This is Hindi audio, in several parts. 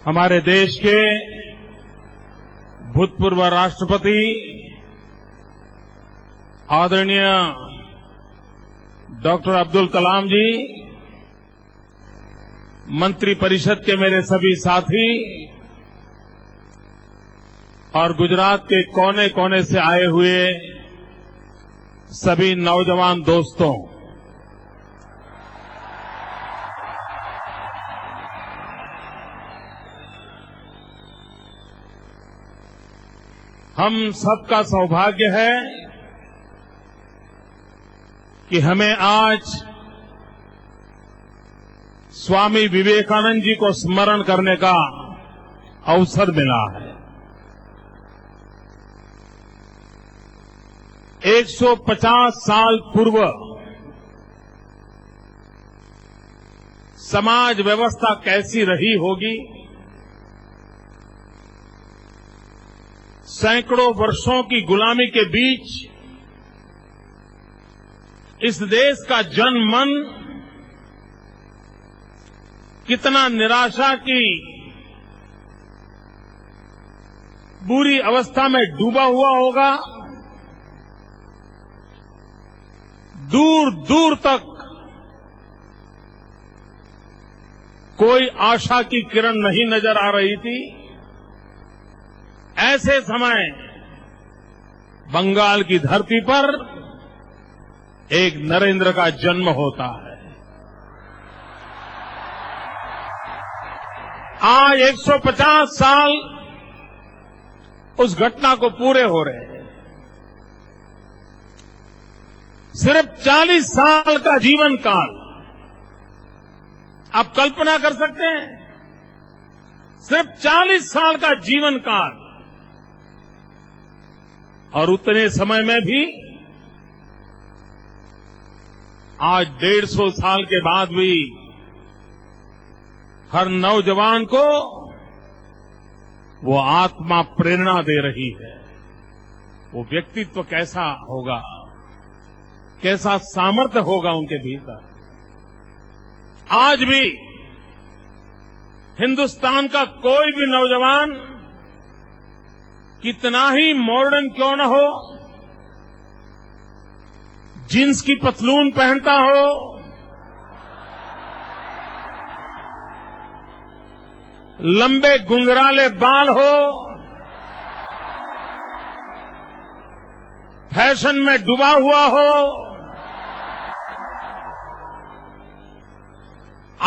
हमारे देश के भूतपूर्व राष्ट्रपति आदरणीय डॉक्टर अब्दुल कलाम जी, मंत्रिपरिषद के मेरे सभी साथी और गुजरात के कोने कोने से आए हुए सभी नौजवान दोस्तों, हम सबका सौभाग्य है कि हमें आज स्वामी विवेकानंद जी को स्मरण करने का अवसर मिला है। 150 साल पूर्व समाज व्यवस्था कैसी रही होगी, सैकड़ों वर्षों की गुलामी के बीच इस देश का जनमन कितना निराशा की बुरी अवस्था में डूबा हुआ होगा। दूर दूर तक कोई आशा की किरण नहीं नजर आ रही थी। ऐसे समय बंगाल की धरती पर एक नरेंद्र का जन्म होता है। आज 150 साल उस घटना को पूरे हो रहे हैं। सिर्फ 40 साल का जीवन काल, आप कल्पना कर सकते हैं, सिर्फ 40 साल का जीवन काल, और उतने समय में भी आज 150 साल के बाद भी हर नौजवान को वो आत्मा प्रेरणा दे रही है। वो व्यक्तित्व कैसा होगा, कैसा सामर्थ्य होगा उनके भीतर। आज भी हिंदुस्तान का कोई भी नौजवान कितना ही मॉडर्न क्यों न हो, जींस की पतलून पहनता हो, लंबे गुंगराले बाल हो, फैशन में डूबा हुआ हो,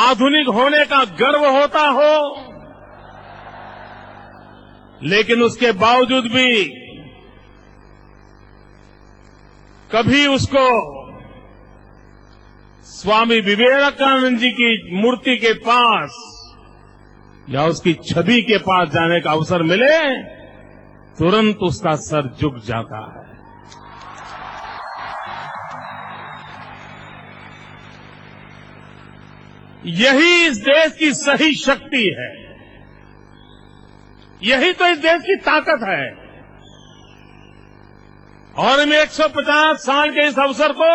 आधुनिक होने का गर्व होता हो, लेकिन उसके बावजूद भी कभी उसको स्वामी विवेकानंद जी की मूर्ति के पास या उसकी छवि के पास जाने का अवसर मिले, तुरंत उसका सर झुक जाता है। यही इस देश की सही शक्ति है, यही तो इस देश की ताकत है। और मैं 150 साल के इस अवसर को,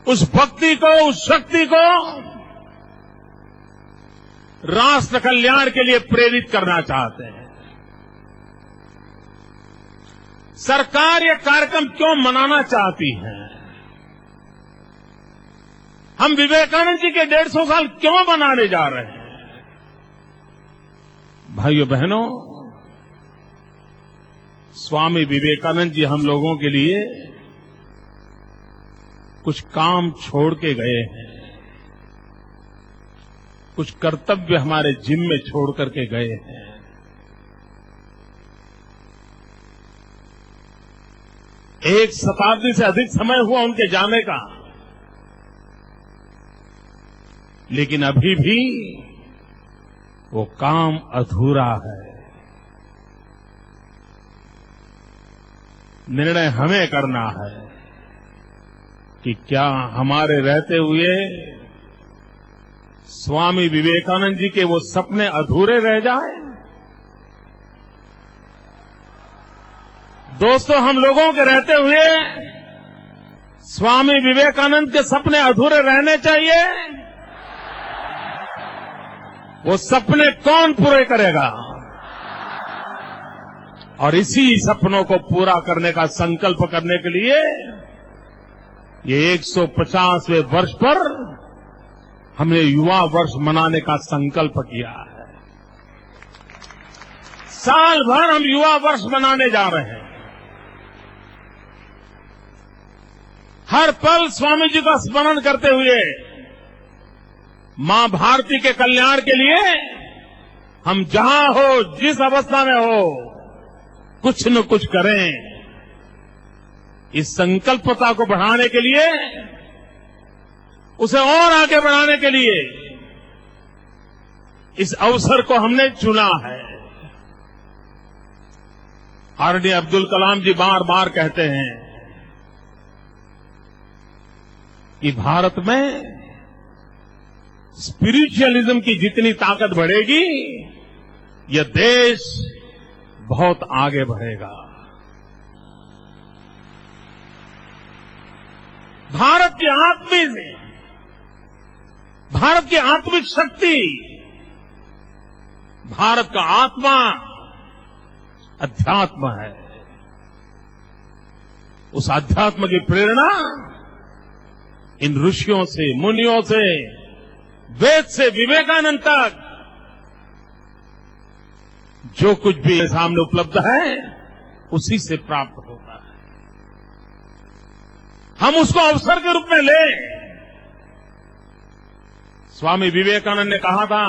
उस भक्ति को, उस शक्ति को राष्ट्र कल्याण के लिए प्रेरित करना चाहते हैं। सरकार ये कार्यक्रम क्यों मनाना चाहती है? हम विवेकानंद जी के 150 साल क्यों मनाने जा रहे हैं? भाइयों बहनों, स्वामी विवेकानंद जी हम लोगों के लिए कुछ काम छोड़ के गए हैं, कुछ कर्तव्य हमारे जिम्मे छोड़ करके गए हैं। एक शताब्दी से अधिक समय हुआ उनके जाने का, लेकिन अभी भी वो काम अधूरा है। निर्णय हमें करना है कि क्या हमारे रहते हुए स्वामी विवेकानंद जी के वो सपने अधूरे रह जाएं? दोस्तों, हम लोगों के रहते हुए स्वामी विवेकानंद के सपने अधूरे रहने चाहिए वो सपने कौन पूरे करेगा? और इसी सपनों को पूरा करने का संकल्प करने के लिए ये 150वें वर्ष पर हमने युवा वर्ष मनाने का संकल्प किया है। साल भर हम युवा वर्ष मनाने जा रहे हैं। हर पल स्वामी जी का स्मरण करते हुए मां भारती के कल्याण के लिए हम जहां हो, जिस अवस्था में हो, कुछ न कुछ करें। इस संकल्पता को बढ़ाने के लिए, उसे और आगे बढ़ाने के लिए इस अवसर को हमने चुना है। आदरणीय अब्दुल कलाम जी बार बार कहते हैं कि भारत में स्पिरिचुअलिज्म की जितनी ताकत बढ़ेगी, यह देश बहुत आगे बढ़ेगा। भारत की आत्मिक शक्ति, भारत का आत्मा अध्यात्म है। उस अध्यात्म की प्रेरणा इन ऋषियों से, मुनियों से, वेद से विवेकानंद तक जो कुछ भी सामने उपलब्ध है, उसी से प्राप्त होता है। हम उसको अवसर के रूप में लें। स्वामी विवेकानंद ने कहा था,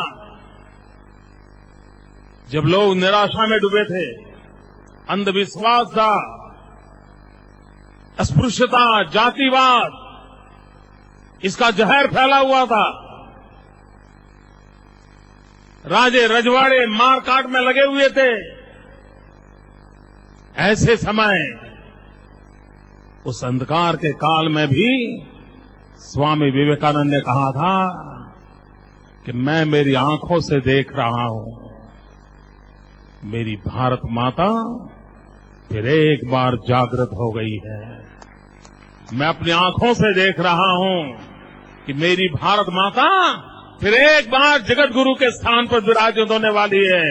जब लोग निराशा में डूबे थे, अंधविश्वास था, अस्पृश्यता, जातिवाद, इसका जहर फैला हुआ था, राजे रजवाड़े मारकाट में लगे हुए थे, ऐसे समय उस अंधकार के काल में भी स्वामी विवेकानंद ने कहा था कि मैं मेरी आंखों से देख रहा हूं, मेरी भारत माता फिर एक बार जागृत हो गई है। मैं अपनी आंखों से देख रहा हूं कि मेरी भारत माता फिर एक बार जगत गुरु के स्थान पर विराजित होने वाली है।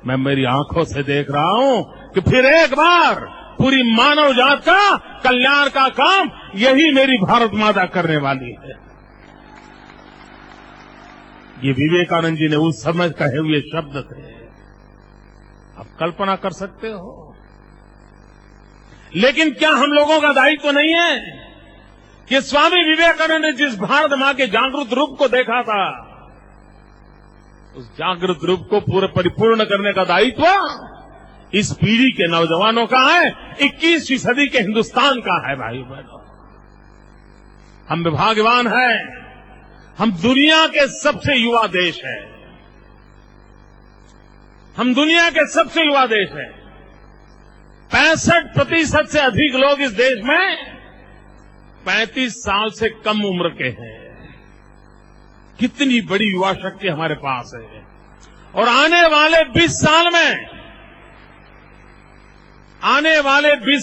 मैं मेरी आंखों से देख रहा हूं कि फिर एक बार पूरी मानव जात का कल्याण का काम यही मेरी भारत माता करने वाली है। ये विवेकानंद जी ने उस समय कहे हुए शब्द थे। आप कल्पना कर सकते हो। लेकिन क्या हम लोगों का दायित्व नहीं है कि स्वामी विवेकानंद ने जिस भारत मां के जागृत रूप को देखा था, उस जागृत रूप को पूरे परिपूर्ण करने का दायित्व इस पीढ़ी के नौजवानों का है, 21वीं सदी के हिंदुस्तान का है। भाई बहनों, हम भाग्यवान हैं, हम दुनिया के सबसे युवा देश हैं। हम दुनिया के सबसे युवा देश हैं। 65% से अधिक लोग इस देश में 35 साल से कम उम्र के हैं। कितनी बड़ी युवा शक्ति हमारे पास है। और आने वाले 20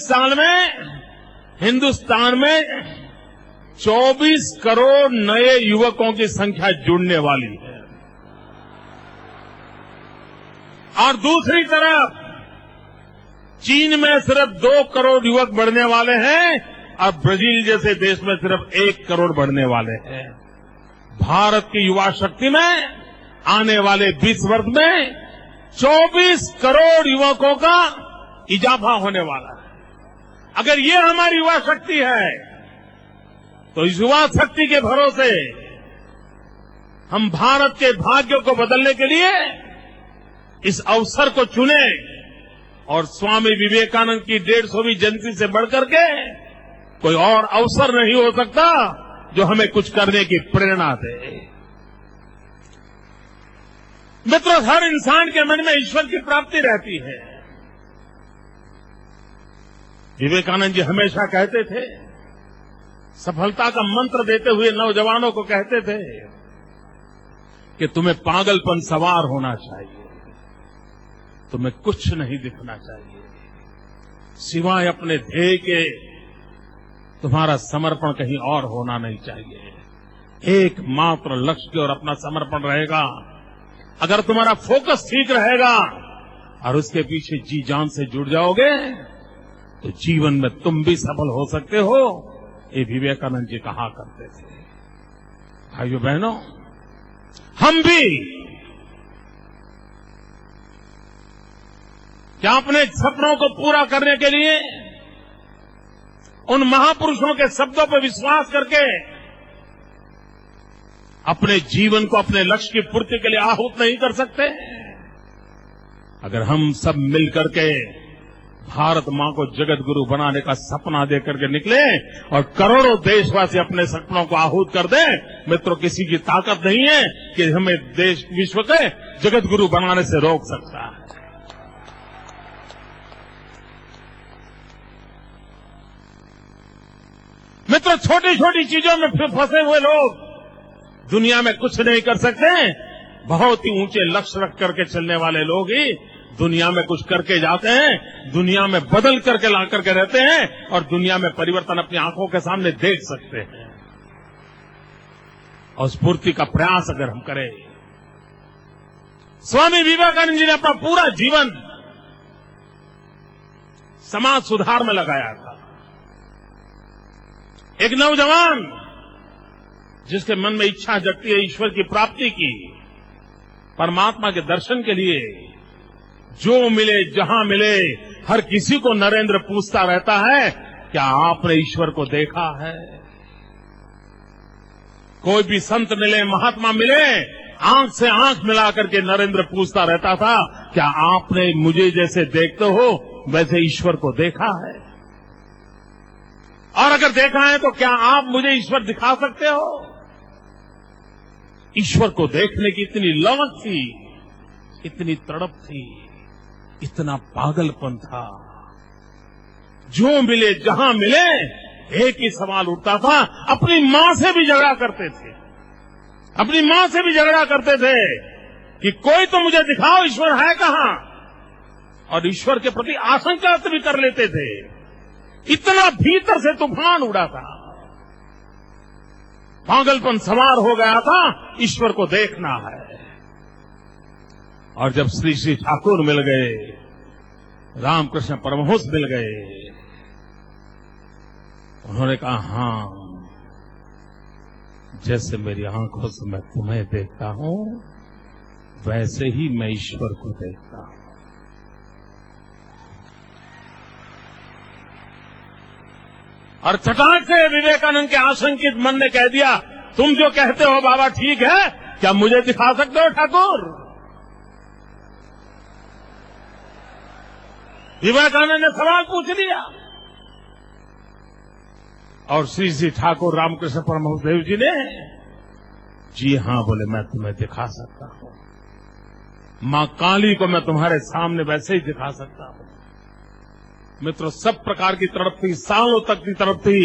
साल में हिंदुस्तान में 24 करोड़ नए युवकों की संख्या जुड़ने वाली है। और दूसरी तरफ चीन में सिर्फ 2 करोड़ युवक बढ़ने वाले हैं और ब्राजील जैसे देश में सिर्फ 1 करोड़ बढ़ने वाले हैं। भारत की युवा शक्ति में आने वाले 20 वर्ष में 24 करोड़ युवकों का इजाफा होने वाला है। अगर ये हमारी युवा शक्ति है तो इस युवा शक्ति के भरोसे हम भारत के भाग्य को बदलने के लिए इस अवसर को चुने और स्वामी विवेकानंद की 150वीं जयंती से बढ़कर के कोई और अवसर नहीं हो सकता जो हमें कुछ करने की प्रेरणा दे। मित्रों, हर इंसान के मन में ईश्वर की प्राप्ति रहती है। विवेकानंद जी हमेशा कहते थे, सफलता का मंत्र देते हुए नौजवानों को कहते थे कि तुम्हें पागलपन सवार होना चाहिए, तुम्हें कुछ नहीं दिखना चाहिए, सिवाय अपने ध्येय के तुम्हारा समर्पण कहीं और होना नहीं चाहिए। एकमात्र लक्ष्य की ओर अपना समर्पण रहेगा। अगर तुम्हारा फोकस ठीक रहेगा और उसके पीछे जी जान से जुड़ जाओगे तो जीवन में तुम भी सफल हो सकते हो। ये विवेकानंद जी कहा करते थे। भाइयों बहनों, हम भी क्या अपने सपनों को पूरा करने के लिए उन महापुरुषों के शब्दों पर विश्वास करके अपने जीवन को अपने लक्ष्य की पूर्ति के लिए आहूत नहीं कर सकते? अगर हम सब मिलकर के भारत मां को जगत गुरु बनाने का सपना देकर के निकले और करोड़ों देशवासी अपने सपनों को आहूत कर दें, मित्रों, किसी की ताकत नहीं है कि हमें देश विश्व के जगत गुरु बनाने से रोक सकता है। मित्रों, छोटी छोटी चीजों में फंसे हुए लोग दुनिया में कुछ नहीं कर सकते। बहुत ही ऊंचे लक्ष्य रख करके चलने वाले लोग ही दुनिया में कुछ करके जाते हैं, दुनिया में बदल करके ला करके रहते हैं और दुनिया में परिवर्तन अपनी आंखों के सामने देख सकते हैं। और स्फूर्ति का प्रयास अगर हम करें, स्वामी विवेकानंद जी ने अपना पूरा जीवन समाज सुधार में लगाया था। एक नौजवान जिसके मन में इच्छा जगती है ईश्वर की प्राप्ति की, परमात्मा के दर्शन के लिए, जो मिले जहां मिले हर किसी को नरेंद्र पूछता रहता है, क्या आपने ईश्वर को देखा है? कोई भी संत मिले, महात्मा मिले, आंख से आंख मिलाकर के नरेंद्र पूछता रहता था, क्या आपने मुझे जैसे देखते हो वैसे ईश्वर को देखा है? और अगर देखा है तो क्या आप मुझे ईश्वर दिखा सकते हो? ईश्वर को देखने की इतनी ललक थी, इतनी तड़प थी, इतना पागलपन था। जो मिले जहां मिले एक ही सवाल उठता था, अपनी मां से भी झगड़ा करते थे, अपनी मां से भी झगड़ा करते थे कि कोई तो मुझे दिखाओ ईश्वर है कहां, और ईश्वर के प्रति आशंका भी कर लेते थे। इतना भीतर से तूफान उड़ा था, पागलपन सवार हो गया था, ईश्वर को देखना है। और जब श्री श्री ठाकुर मिल गए, रामकृष्ण परमहंस मिल गए, उन्होंने कहा, हां, जैसे मेरी आंखों से मैं तुम्हें देखता हूं वैसे ही मैं ईश्वर को देखता हूं। और चटाक से विवेकानंद के आशंकित मन ने कह दिया, तुम जो कहते हो बाबा ठीक है, क्या मुझे दिखा सकते हो ठाकुर? विवेकानंद ने सवाल पूछ लिया और श्री श्री ठाकुर रामकृष्ण परमहंस देव जी ने जी हां बोले, मैं तुम्हें दिखा सकता हूं। मां काली को मैं तुम्हारे सामने वैसे ही दिखा सकता हूं। मित्रों, सब प्रकार की तड़प थी, सालों तक की तड़प थी,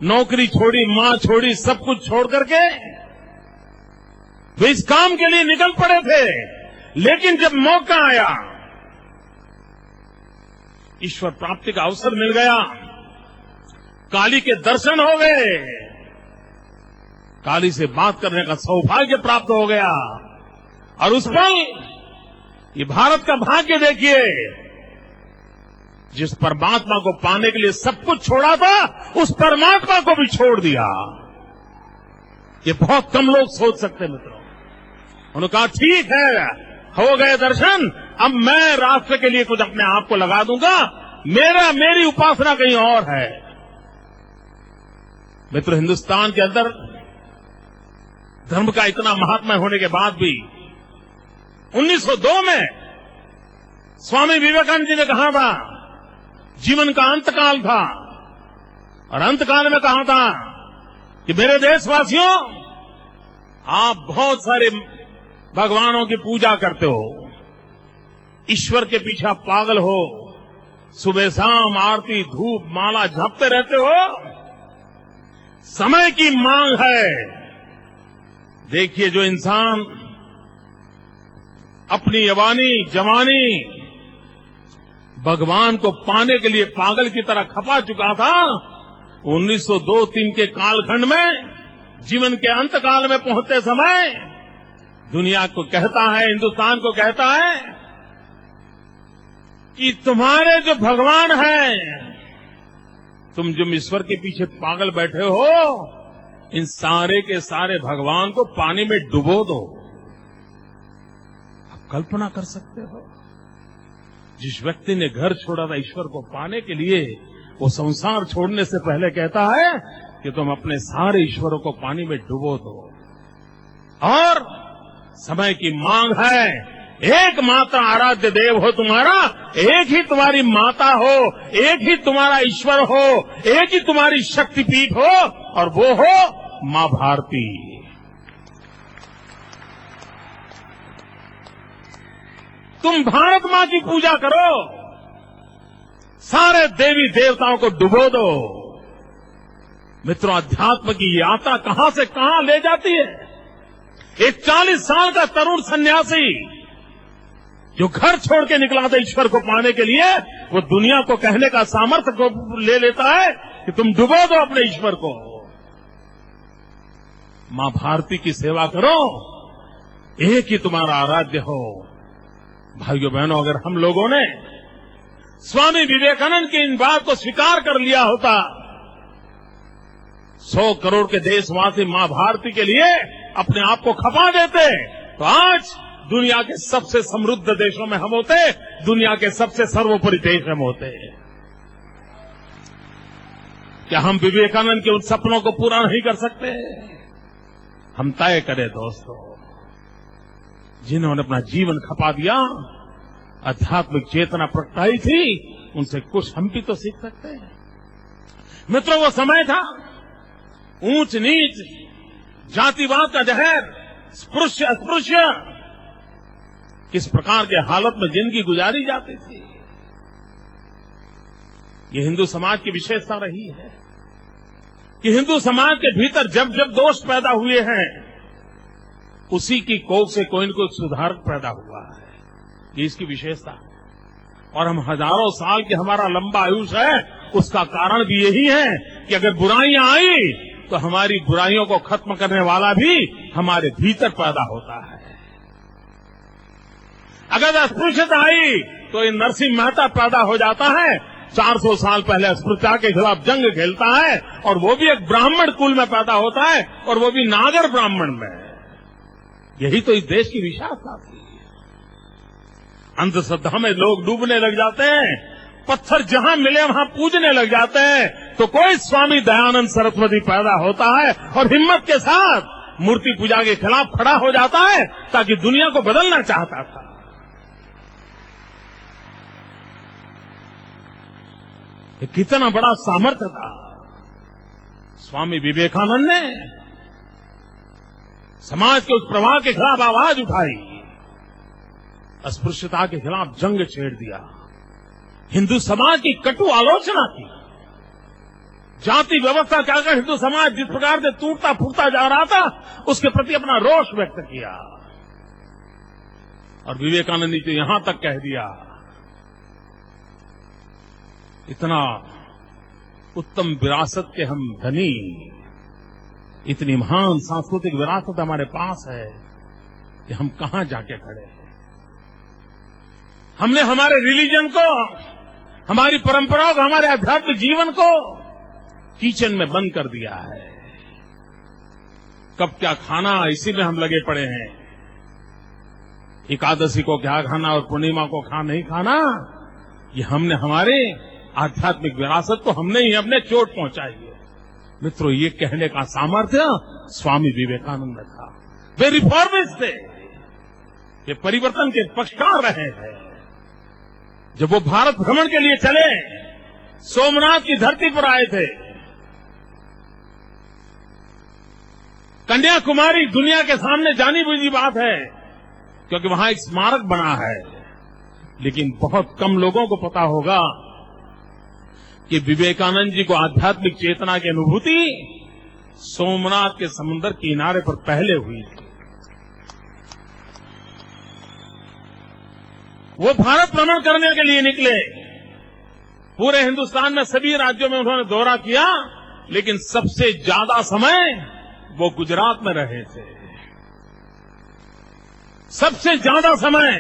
नौकरी छोड़ी, मां छोड़ी, सब कुछ छोड़ करके वे इस काम के लिए निकल पड़े थे। लेकिन जब मौका आया, ईश्वर प्राप्ति का अवसर मिल गया, काली के दर्शन हो गए, काली से बात करने का सौभाग्य प्राप्त हो गया, और उस पल ये भारत का भाग्य देखिए, जिस परमात्मा को पाने के लिए सब कुछ छोड़ा था, उस परमात्मा को भी छोड़ दिया। ये बहुत कम लोग सोच सकते मित्रों। उन्होंने कहा, ठीक है, हो गए दर्शन, अब मैं राष्ट्र के लिए कुछ अपने आप को लगा दूंगा, मेरी उपासना कहीं और है। मित्रों, हिंदुस्तान के अंदर धर्म का इतना महात्मा होने के बाद भी 1902 में स्वामी विवेकानंद जी ने कहा था, जीवन का अंतकाल था, और अंतकाल में कहा था कि मेरे देशवासियों, आप बहुत सारे भगवानों की पूजा करते हो, ईश्वर के पीछे आप पागल हो, सुबह शाम आरती धूप माला जपते रहते हो, समय की मांग है। देखिए, जो इंसान अपनी जवानी भगवान को पाने के लिए पागल की तरह खपा चुका था, 1902-3 के कालखंड में जीवन के अंतकाल में पहुंचते समय दुनिया को कहता है, हिंदुस्तान को कहता है कि तुम्हारे जो भगवान हैं, तुम जो ईश्वर के पीछे पागल बैठे हो, इन सारे के सारे भगवान को पानी में डुबो दो। आप कल्पना कर सकते हो, जिस व्यक्ति ने घर छोड़ा था ईश्वर को पाने के लिए, वो संसार छोड़ने से पहले कहता है कि तुम अपने सारे ईश्वरों को पानी में डुबो दो। और समय की मांग है, एक माता आराध्य देव हो तुम्हारा, एक ही तुम्हारी माता हो, एक ही तुम्हारा ईश्वर हो, एक ही तुम्हारी शक्तिपीठ हो, और वो हो मां भारती। तुम भारत मां की पूजा करो, सारे देवी देवताओं को डुबो दो। मित्रों, अध्यात्म की यात्रा कहां से कहां ले जाती है। एक 40 साल का तरुण सन्यासी जो घर छोड़ के निकला था ईश्वर को पाने के लिए, वो दुनिया को कहने का सामर्थ्य को ले लेता है कि तुम डुबो दो अपने ईश्वर को। मां भारती की सेवा करो, एक ही तुम्हारा आराध्य हो। भाइयों बहनों, अगर हम लोगों ने स्वामी विवेकानंद की इन बात को स्वीकार कर लिया होता, 100 करोड़ के देशवासी मां भारती के लिए अपने आप को खपा देते, तो आज दुनिया के सबसे समृद्ध देशों में हम होते, दुनिया के सबसे सर्वोपरि देश हम होते। क्या हम विवेकानंद के उन सपनों को पूरा नहीं कर सकते? हम तय करें दोस्तों, जिन्होंने अपना जीवन खपा दिया, आध्यात्मिक चेतना प्रगटाई थी, उनसे कुछ हम भी तो सीख सकते हैं। मित्रों, वो समय था ऊंच नीच, जातिवाद का जहर, स्पृश्य अस्पृश्य, किस प्रकार के हालत में जिंदगी गुजारी जाती थी। ये हिंदू समाज की विशेषता रही है कि हिंदू समाज के भीतर जब जब दोष पैदा हुए हैं, उसी की कोख से कोई न कोई सुधारक पैदा हुआ है। ये इसकी विशेषता है। और हम हजारों साल की हमारा लंबा आयुष है, उसका कारण भी यही है कि अगर बुराइयां आई तो हमारी बुराइयों को खत्म करने वाला भी हमारे भीतर पैदा होता है। अगर अस्पृश्यता आई तो ये नरसिंह मेहता पैदा हो जाता है, 400 साल पहले अस्पृश्यता के खिलाफ जंग खेलता है, और वो भी एक ब्राह्मण कुल में पैदा होता है, और वो भी नागर ब्राह्मण में। यही तो इस देश की विशेषता थी। अंधश्रद्धा में लोग डूबने लग जाते हैं, पत्थर जहां मिले वहां पूजने लग जाते हैं, तो कोई स्वामी दयानंद सरस्वती पैदा होता है और हिम्मत के साथ मूर्ति पूजा के खिलाफ खड़ा हो जाता है, ताकि दुनिया को बदलना चाहता था। ये कितना बड़ा सामर्थ्य था। स्वामी विवेकानंद ने समाज के उस प्रवाह के खिलाफ आवाज उठाई, अस्पृश्यता के खिलाफ जंग छेड़ दिया, हिंदू समाज की कटु आलोचना की, जाति व्यवस्था के आगे हिंदू समाज जिस प्रकार से टूटता फूटता जा रहा था, उसके प्रति अपना रोष व्यक्त किया। और विवेकानंद ने तो यहां तक कह दिया, इतना उत्तम विरासत के हम धनी, इतनी महान सांस्कृतिक विरासत हमारे पास है कि हम कहां जाके खड़े हैं। हमने हमारे रिलीजन को, हमारी परंपराओं को, हमारे आध्यात्मिक जीवन को किचन में बंद कर दिया है। कब क्या खाना, इसी में हम लगे पड़े हैं। एकादशी को क्या खाना और पूर्णिमा को नहीं खाना, ये हमने हमारे आध्यात्मिक विरासत को हमने ही अपने चोट पहुंचाई है। मित्रों, ये कहने का सामर्थ्य स्वामी विवेकानंद में था। वे रिफॉर्मिस्ट थे, ये परिवर्तन के पक्षकार रहे हैं। जब वो भारत भ्रमण के लिए चले, सोमनाथ की धरती पर आए थे। कन्याकुमारी दुनिया के सामने जानी बुझी बात है, क्योंकि वहां एक स्मारक बना है, लेकिन बहुत कम लोगों को पता होगा कि विवेकानंद जी को आध्यात्मिक चेतना की अनुभूति सोमनाथ के समुद्र किनारे पर पहले हुई थी। वो भारत भ्रमण करने के लिए निकले। पूरे हिंदुस्तान में सभी राज्यों में उन्होंने दौरा किया, लेकिन सबसे ज्यादा समय वो गुजरात में रहे थे। सबसे ज्यादा समय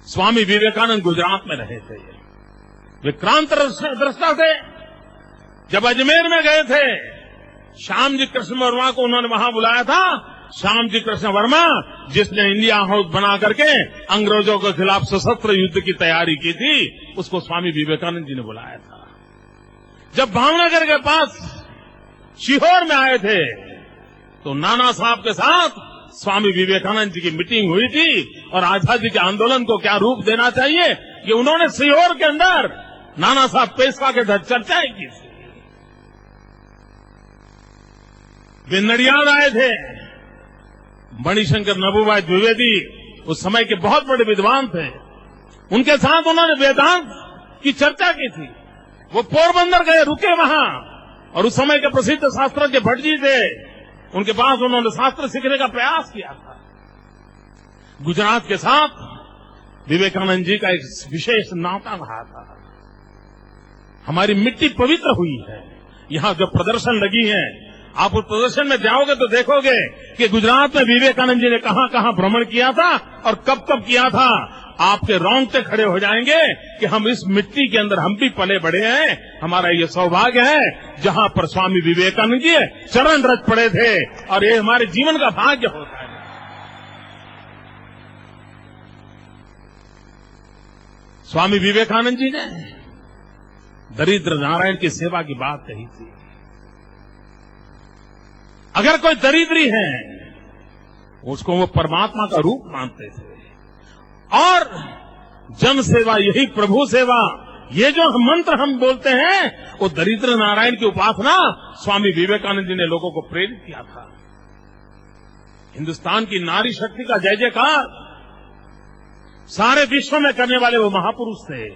स्वामी विवेकानंद गुजरात में रहे थे। वे क्रांति दृष्टा थे। जब अजमेर में गए थे, श्याम जी कृष्ण वर्मा को उन्होंने वहां बुलाया था। श्याम जी कृष्ण वर्मा, जिसने इंडिया हाउस बना करके अंग्रेजों के खिलाफ सशस्त्र युद्ध की तैयारी की थी, उसको स्वामी विवेकानंद जी ने बुलाया था। जब भावनगर के पास सीहोर में आए थे, तो नाना साहब के साथ स्वामी विवेकानंद जी की मीटिंग हुई थी और आजादी के आंदोलन को क्या रूप देना चाहिए, ये उन्होंने सीहोर के अंदर नाना साहब पेशवा के साथ चर्चाएं की थी। वे नडियाद आए थे। मणिशंकर नभुभाई द्विवेदी उस समय के बहुत बड़े विद्वान थे। उनके साथ उन्होंने वेदांत की चर्चा की थी। वो पोरबंदर गए, रुके वहां, और उस समय के प्रसिद्ध शास्त्रज्ञ भट्ट जी थे, उनके पास उन्होंने शास्त्र सीखने का प्रयास किया था। गुजरात के साथ विवेकानंद जी का एक विशेष नाता रहा था। हमारी मिट्टी पवित्र हुई है। यहां जो प्रदर्शन लगी है, आप उस प्रदर्शन में जाओगे तो देखोगे कि गुजरात में विवेकानंद जी ने कहां कहां भ्रमण किया था और कब कब किया था। आपके रोंगटे खड़े हो जाएंगे कि हम इस मिट्टी के अंदर हम भी पले बढ़े हैं। हमारा ये सौभाग्य है जहां पर स्वामी विवेकानंद जी चरण रच पड़े थे, और ये हमारे जीवन का भाग्य होता है। स्वामी विवेकानंद जी ने दरिद्र नारायण की सेवा की बात कही थी। अगर कोई दरिद्री है, उसको वो परमात्मा का रूप मानते थे। और जन सेवा, यही प्रभु सेवा, ये जो मंत्र हम बोलते हैं, वो दरिद्र नारायण की उपासना स्वामी विवेकानंद जी ने लोगों को प्रेरित किया था। हिंदुस्तान की नारी शक्ति का जय जयकार सारे विश्व में करने वाले वो महापुरुष थे।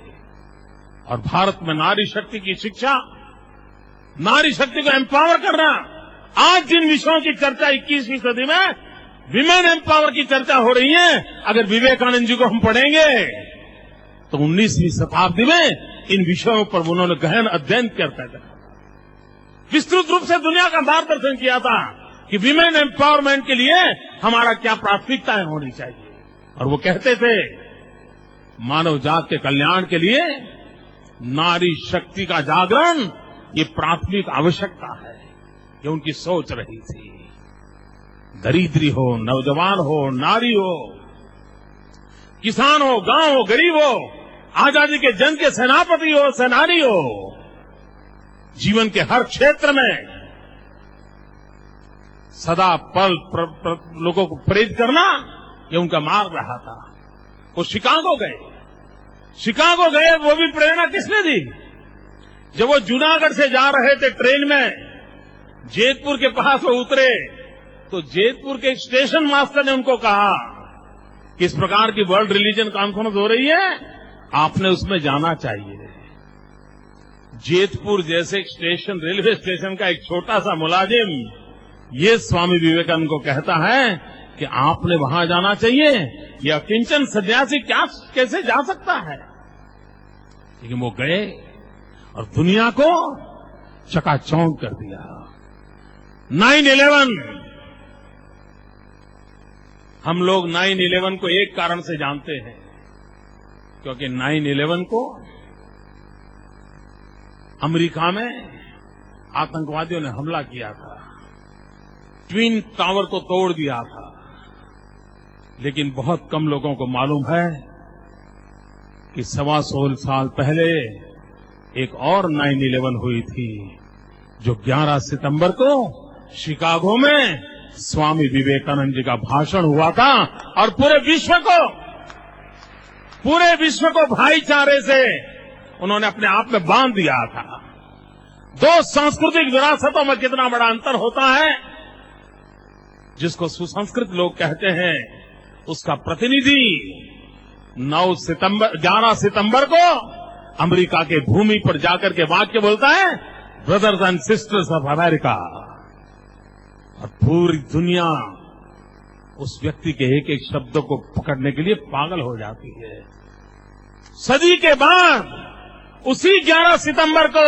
और भारत में नारी शक्ति की शिक्षा, नारी शक्ति को एम्पावर करना, आज जिन विषयों की चर्चा 21वीं सदी में विमेन एम्पावर की चर्चा हो रही है, अगर विवेकानंद जी को हम पढ़ेंगे तो 19वीं शताब्दी में इन विषयों पर उन्होंने गहन अध्ययन करते थे। विस्तृत रूप से दुनिया का मार्गदर्शन किया था कि विमेन एम्पावरमेंट के लिए हमारा क्या प्राथमिकताएं होनी चाहिए। और वो कहते थे, मानव जात के कल्याण के लिए नारी शक्ति का जागरण ये प्राथमिक आवश्यकता है। ये उनकी सोच रही थी। दरिद्री हो, नौजवान हो, नारी हो, किसान हो, गांव हो, गरीब हो, आजादी के जंग के सेनापति हो, सेनानी हो, जीवन के हर क्षेत्र में सदा पल लोगों को प्रेरित करना, ये उनका मार्ग रहा था। वो शिकागो गए, वो भी प्रेरणा किसने दी? जब वो जूनागढ़ से जा रहे थे ट्रेन में, जेतपुर के पास वो उतरे, तो जेतपुर के स्टेशन मास्टर ने उनको कहा कि इस प्रकार की वर्ल्ड रिलीजन कॉन्फ्रेंस हो रही है, आपने उसमें जाना चाहिए। जेतपुर जैसे स्टेशन, रेलवे स्टेशन का एक छोटा सा मुलाजिम ये स्वामी विवेकानंद को कहता है कि आपने वहां जाना चाहिए। ये अकिंचन सन्यासी कैसे जा सकता है? लेकिन वो गए और दुनिया को चकाचौंध कर दिया। 9/11, हम लोग 9/11 को एक कारण से जानते हैं, क्योंकि 9/11 को अमेरिका में आतंकवादियों ने हमला किया था, ट्विन टावर को तोड़ दिया था। लेकिन बहुत कम लोगों को मालूम है कि 125 साल पहले एक और 9/11 हुई थी, जो 11 सितंबर को शिकागो में स्वामी विवेकानंद जी का भाषण हुआ था और पूरे विश्व को भाईचारे से उन्होंने अपने आप में बांध दिया था। दो सांस्कृतिक विरासतों में कितना बड़ा अंतर होता है, जिसको सुसंस्कृत लोग कहते हैं, उसका प्रतिनिधि 11 सितंबर को अमेरिका के भूमि पर जाकर के वाक्य बोलता है, brothers and sisters of America, और पूरी दुनिया उस व्यक्ति के एक एक शब्दों को पकड़ने के लिए पागल हो जाती है। सदी के बाद उसी 11 सितंबर को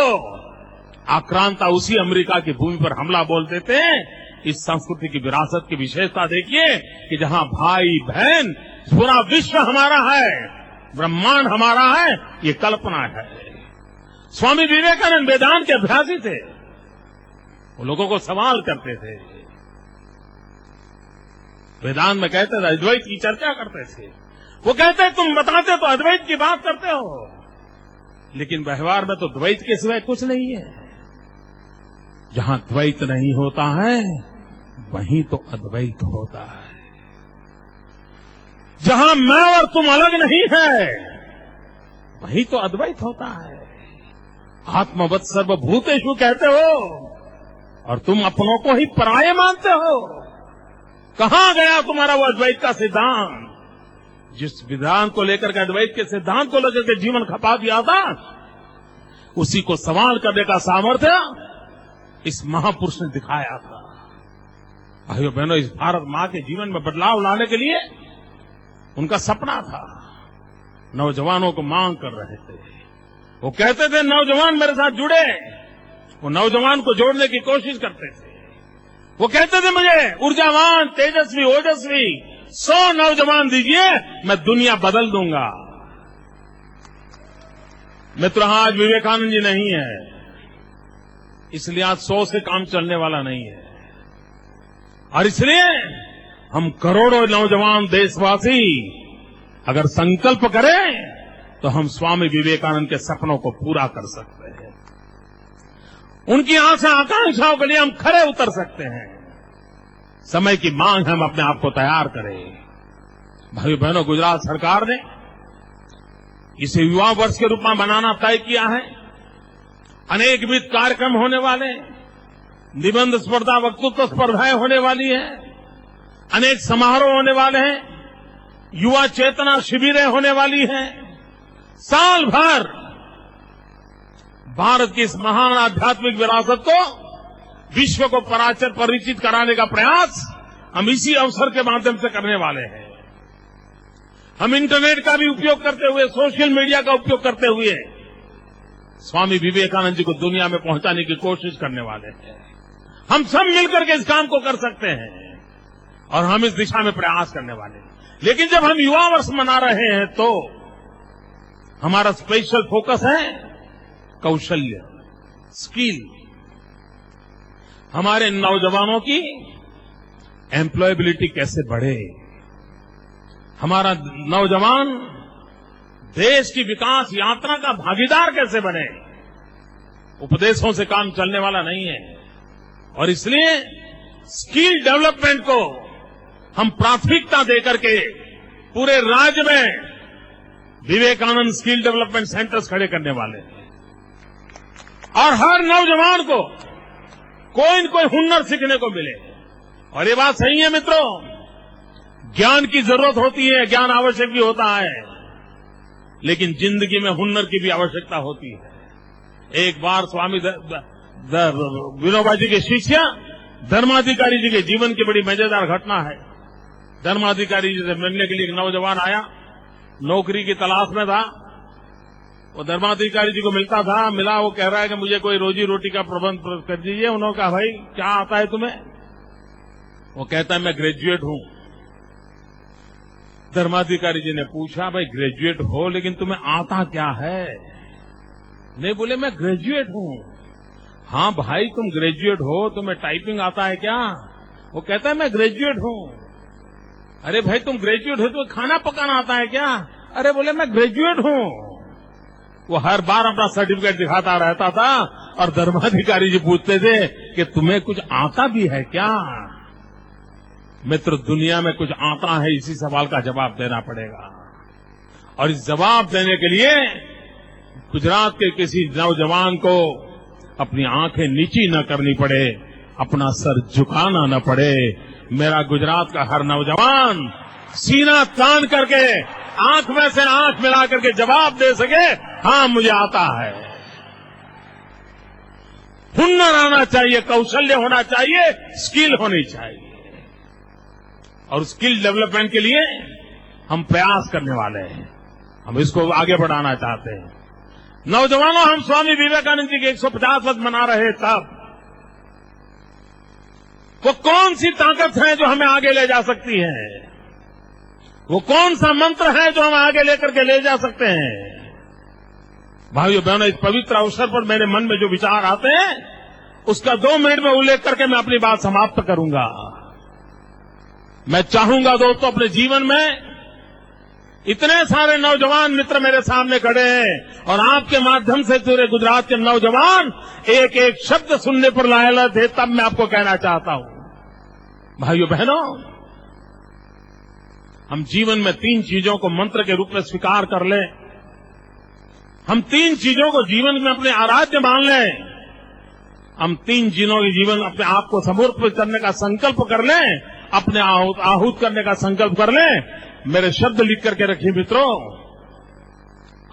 आक्रांता उसी अमेरिका की भूमि पर हमला बोल देते हैं, इस संस्कृति की विरासत की विशेषता देखिए कि जहां भाई बहन, पूरा विश्व हमारा है, ब्रह्मांड हमारा है, ये कल्पना है। स्वामी विवेकानंद वेदांत के अभ्यासी थे। वो लोगों को सवाल करते थे, वेदांत में कहते थे, अद्वैत की चर्चा करते थे। वो कहते तुम बताते तो अद्वैत की बात करते हो, लेकिन व्यवहार में तो द्वैत के सिवाय कुछ नहीं है। जहां द्वैत नहीं होता है वहीं तो अद्वैत होता है। जहां मैं और तुम अलग नहीं है वहीं तो अद्वैत होता है। आत्मवत् सर्वभूतेषु कहते हो और तुम अपनों को ही पराये मानते हो। कहां गया तुम्हारा वो अद्वैत का सिद्धांत? जिस विधान को लेकर के, अद्वैत के सिद्धांत को लेकर के जीवन खपा दिया था, उसी को सवाल करने का सामर्थ्य इस महापुरुष ने दिखाया था। भाइयों बहनों, इस भारत मां के जीवन में बदलाव लाने के लिए उनका सपना था। नौजवानों को मांग कर रहे थे। वो कहते थे नौजवान मेरे साथ जुड़े। वो नौजवान को जोड़ने की कोशिश करते थे। वो कहते थे मुझे ऊर्जावान, तेजस्वी, ओजस्वी 100 नौजवान दीजिए, मैं दुनिया बदल दूंगा। मित्र, आज विवेकानंद जी नहीं है, इसलिए आज 100 से काम चलने वाला नहीं है। और इसलिए हम करोड़ों नौजवान देशवासी अगर संकल्प करें तो हम स्वामी विवेकानंद के सपनों को पूरा कर सकते हैं। उनकी आशा आकांक्षाओं के लिए हम खरे उतर सकते हैं। समय की मांग है, हम अपने आप को तैयार करें। भाई बहनों, गुजरात सरकार ने इसे युवा वर्ष के रूप में मनाना तय किया है। अनेकविध कार्यक्रम होने वाले, निबंध स्पर्धा, वक्तृत्व स्पर्धाएं होने वाली हैं, अनेक समारोह होने वाले हैं, युवा चेतना शिविरें होने वाली हैं। साल भर भारत की इस महान आध्यात्मिक विरासत को विश्व को परिचित कराने का प्रयास हम इसी अवसर के माध्यम से करने वाले हैं। हम इंटरनेट का भी उपयोग करते हुए, सोशल मीडिया का उपयोग करते हुए स्वामी विवेकानंद जी को दुनिया में पहुंचाने की कोशिश करने वाले हैं। हम सब मिलकर के इस काम को कर सकते हैं और हम इस दिशा में प्रयास करने वाले हैं। लेकिन जब हम युवा वर्ष मना रहे हैं तो हमारा स्पेशल फोकस है कौशल्य, स्किल। हमारे नौजवानों की एम्प्लॉयबिलिटी कैसे बढ़े, हमारा नौजवान देश की विकास यात्रा का भागीदार कैसे बने। उपदेशों से काम चलने वाला नहीं है और इसलिए स्किल डेवलपमेंट को हम प्राथमिकता देकर के पूरे राज्य में विवेकानंद स्किल डेवलपमेंट सेंटर्स खड़े करने वाले हैं और हर नौजवान को कोई न कोई हुनर सीखने को मिले। और ये बात सही है मित्रों, ज्ञान की जरूरत होती है, ज्ञान आवश्यक भी होता है, लेकिन जिंदगी में हुनर की भी आवश्यकता होती है। एक बार स्वामी विनोबा जी के शिष्य धर्माधिकारी जी के जीवन की बड़ी मजेदार घटना है। धर्माधिकारी जी से मिलने के लिए एक नौजवान आया, नौकरी की तलाश में था। वो धर्माधिकारी जी को मिला, वो कह रहा है कि मुझे कोई रोजी रोटी का प्रबंध कर दीजिए। उन्होंने कहा भाई क्या आता है तुम्हें? वो कहता है मैं ग्रेजुएट हूं। धर्माधिकारी जी ने पूछा भाई ग्रेजुएट हो लेकिन तुम्हें आता क्या है? नहीं, बोले मैं ग्रेजुएट हूं। हाँ भाई तुम ग्रेजुएट हो, तुम्हें टाइपिंग आता है क्या? वो कहता है मैं ग्रेजुएट हूं। अरे भाई तुम ग्रेजुएट हो तो खाना पकाना आता है क्या? अरे बोले मैं ग्रेजुएट हूं। वो हर बार अपना सर्टिफिकेट दिखाता रहता था और धर्माधिकारी जी पूछते थे कि तुम्हें कुछ आता भी है क्या? मित्र, दुनिया में कुछ आता है, इसी सवाल का जवाब देना पड़ेगा। और इस जवाब देने के लिए गुजरात के किसी नौजवान को अपनी आंखें नीची न करनी पड़े, अपना सर झुकाना न पड़े। मेरा गुजरात का हर नौजवान सीना तान करके आंख में से आंख मिला करके जवाब दे सके, हाँ मुझे आता है। हुनर आना चाहिए, कौशल्य होना चाहिए, स्किल होनी चाहिए। और स्किल डेवलपमेंट के लिए हम प्रयास करने वाले हैं, हम इसको आगे बढ़ाना चाहते हैं। नौजवानों, हम स्वामी विवेकानंद जी के 150 वर्ष मना रहे तब वो कौन सी ताकत है जो हमें आगे ले जा सकती है? वो कौन सा मंत्र है जो हम आगे लेकर के ले जा सकते हैं? भाइयों बहनों, इस पवित्र अवसर पर मेरे मन में जो विचार आते हैं उसका 2 मिनट में उल्लेख करके मैं अपनी बात समाप्त करूंगा। मैं चाहूंगा दोस्तों, अपने जीवन में इतने सारे नौजवान मित्र मेरे सामने खड़े हैं और आपके माध्यम से पूरे गुजरात के नौजवान एक एक शब्द सुनने पर लायला थे, तब मैं आपको कहना चाहता हूं भाइयों बहनों, हम जीवन में 3 चीजों को मंत्र के रूप में स्वीकार कर लें। हम 3 चीजों को जीवन में अपने आराध्य मान लें। हम 3 चीजों के जीवन अपने आप को समर्पित करने का संकल्प कर लें, अपने आहूत करने का संकल्प कर लें। मेरे शब्द लिख करके रखिए मित्रों,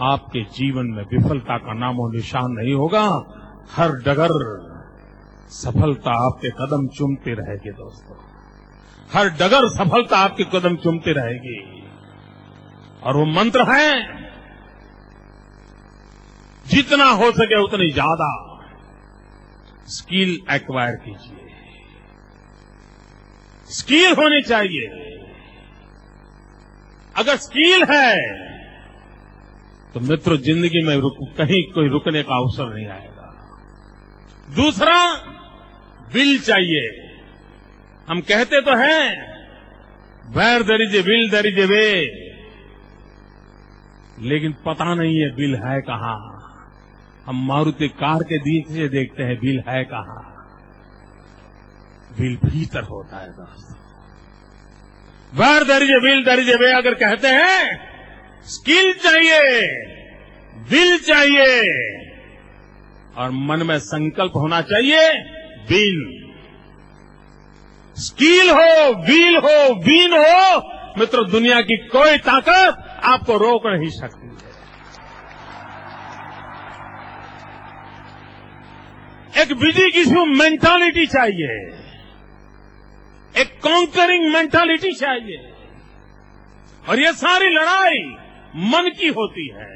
आपके जीवन में विफलता का नामो निशान नहीं होगा। हर डगर सफलता आपके कदम चूमती रहेगी दोस्तों, हर डगर सफलता आपके कदम चूमती रहेगी। और वो मंत्र है, जितना हो सके उतनी ज्यादा स्किल एक्वायर कीजिए। स्किल होनी चाहिए। अगर स्किल है तो मित्रों जिंदगी में कहीं कोई रुकने का अवसर नहीं आएगा। दूसरा, विल चाहिए। हम कहते तो हैं where there is a will there is a way, लेकिन पता नहीं है विल है कहां। हम मारुति कार के दीक्षे देखते हैं, विल है कहां? विल भीतर होता है दोस्तों। Where there is a will there is a way अगर कहते हैं, स्किल चाहिए, विल चाहिए और मन में संकल्प होना चाहिए, विल। स्किल हो, विल हो, विन हो, मित्रों दुनिया की कोई ताकत आपको रोक नहीं सकती है। एक विजय की मेंटालिटी चाहिए, एक कॉन्करिंग मेंटालिटी चाहिए। और ये सारी लड़ाई मन की होती है।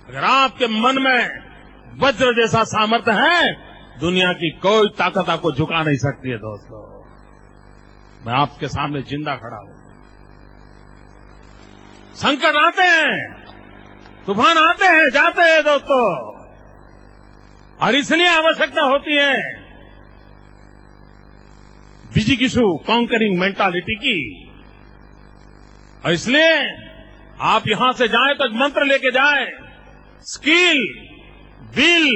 अगर आपके मन में वज्र जैसा सामर्थ्य है, दुनिया की कोई ताकत आपको झुका नहीं सकती है दोस्तों। मैं आपके सामने जिंदा खड़ा हूं। संकट आते हैं, तूफान आते हैं, जाते हैं दोस्तों, और इसलिए आवश्यकता होती है विजिगिसु कॉन्करिंग मेंटालिटी की। और इसलिए आप यहां से जाएं तो मंत्र लेके जाएं, स्किल, विल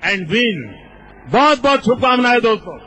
एंड विन। बहुत बहुत शुभकामनाएं दोस्तों।